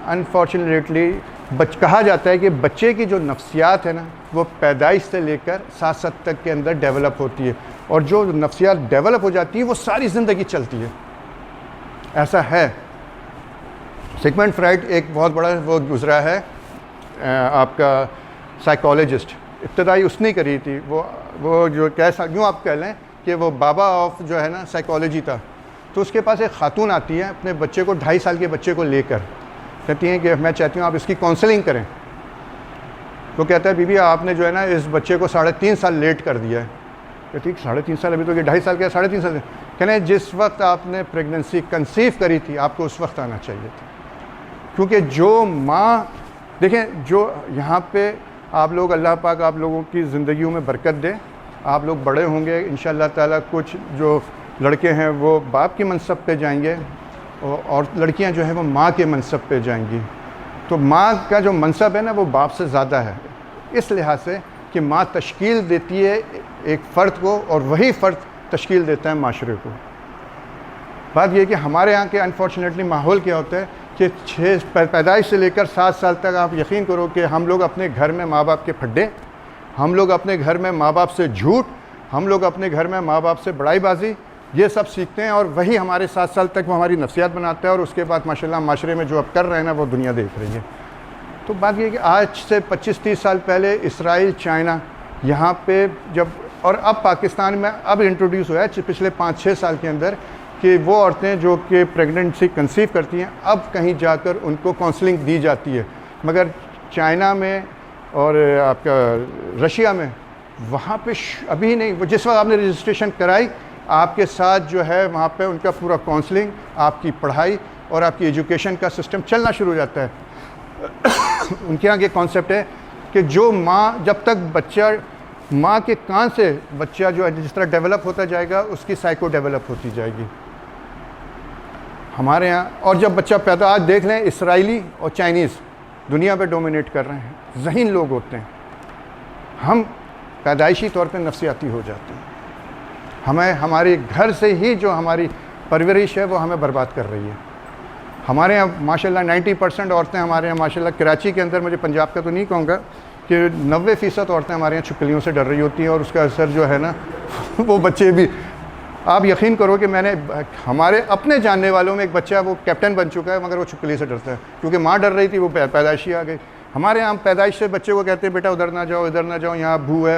Unfortunately कहा जाता है कि बच्चे की जो नफ्सियात है ना, वो पैदाइश से लेकर 7 तक के अंदर डेवलप होती है, और जो नफ्सियात डेवलप हो जाती है वो सारी ज़िंदगी चलती है। ऐसा है। सिगमंड फ्राइड एक बहुत बड़ा वो गुजरा है आपका साइकोलॉजिस्ट। इब्तदाई उसने करी थी, वो जो यूँ आप कह लें कि वो बाबा ऑफ जो है ना साइकोलॉजी था। तो उसके पास एक खातून आती है अपने बच्चे को, 2.5 साल के बच्चे को लेकर, कहती हैं कि मैं चाहती हूँ आप इसकी काउंसलिंग करें। तो कहता है बीबी आपने जो है ना इस बच्चे को 3.5 साल लेट कर दिया है। कहती है 3.5 साल, अभी तो ये 2.5 साल का, 3.5 साल। कहने जिस वक्त आपने प्रेगनेंसी कंसीव करी थी आपको उस वक्त आना चाहिए था, क्योंकि जो माँ देखें, जो यहाँ पे आप लोग, अल्लाह पाक आप लोगों की ज़िंदगियों में बरकत दे, आप लोग बड़े होंगे इंशाअल्लाह ताला। कुछ जो लड़के हैं वो बाप के मनसब पे जाएंगे और लड़कियां जो है वो माँ के मनसब पे जाएंगी। तो माँ का जो मनसब है ना वो बाप से ज़्यादा है, इस लिहाज से कि माँ तश्कील देती है एक फ़र्द को और वही फ़र्द तश्कील देता है माशरे को। बात यह कि हमारे यहाँ के अनफॉर्चुनेटली माहौल क्या होता है कि 6 पैदाइश से लेकर 7 साल तक आप यकीन करो कि हम लोग अपने घर में माँ बाप के फड्डे, हम लोग अपने घर में माँ बाप से झूठ, हम लोग अपने घर में माँ बाप से बड़ाईबाजी, ये सब सीखते हैं, और वही हमारे 7 साल तक वो हमारी नफ्सियात बनाता है, और उसके बाद माशाल्लाह माशरे में जो अब कर रहे हैं ना वो दुनिया देख रही है। तो बात ये है कि आज से 25-30 साल पहले इसराइल, चाइना यहाँ पे जब, और अब पाकिस्तान में अब इंट्रोड्यूस हुआ है पिछले 5-6 साल के अंदर कि वो औरतें जो कि प्रेगनेंसी कंसीव करती हैं अब कहीं जाकर उनको काउंसलिंग दी जाती है। मगर चाइना में और आपका रशिया में वहाँ पे अभी नहीं, वो जिस वक्त आपने रजिस्ट्रेशन कराई आपके साथ जो है वहाँ पे उनका पूरा काउंसलिंग, आपकी पढ़ाई और आपकी एजुकेशन का सिस्टम चलना शुरू हो जाता है। उनके यहाँ के कॉन्सेप्ट है कि जो माँ, जब तक बच्चा माँ के कान से बच्चा जो है जिस तरह डेवलप होता जाएगा उसकी साइको डेवलप होती जाएगी हमारे यहाँ। और जब बच्चा पैदा, आज देख लें इसराइली और चाइनीज़ दुनिया पे डोमिनेट कर रहे हैं, ज़हीन लोग होते हैं। हम पैदाइशी तौर पे नफ्सियाती हो जाते हैं। हमें हमारे घर से ही जो हमारी परवरिश है वो हमें बर्बाद कर रही है। हमारे यहाँ माशाल्लाह 90% औरतें हमारे यहाँ माशाल्लाह, कराची के अंदर, मुझे पंजाब का तो नहीं कहूँगा, कि 90% औरतें हमारे यहाँ छिपकलियों से डर रही होती हैं, और उसका असर जो है ना वो बच्चे भी, आप यकीन करो कि मैंने हमारे अपने जानने वालों में एक बच्चा वो कैप्टन बन चुका है, मगर वो छिपकली से डरता है क्योंकि माँ डर रही थी, वो पैदाइशी आ गई। हमारे यहाँ पैदाइश से बच्चे को कहते हैं बेटा उधर ना जाओ, इधर ना जाओ, यहाँ भू है।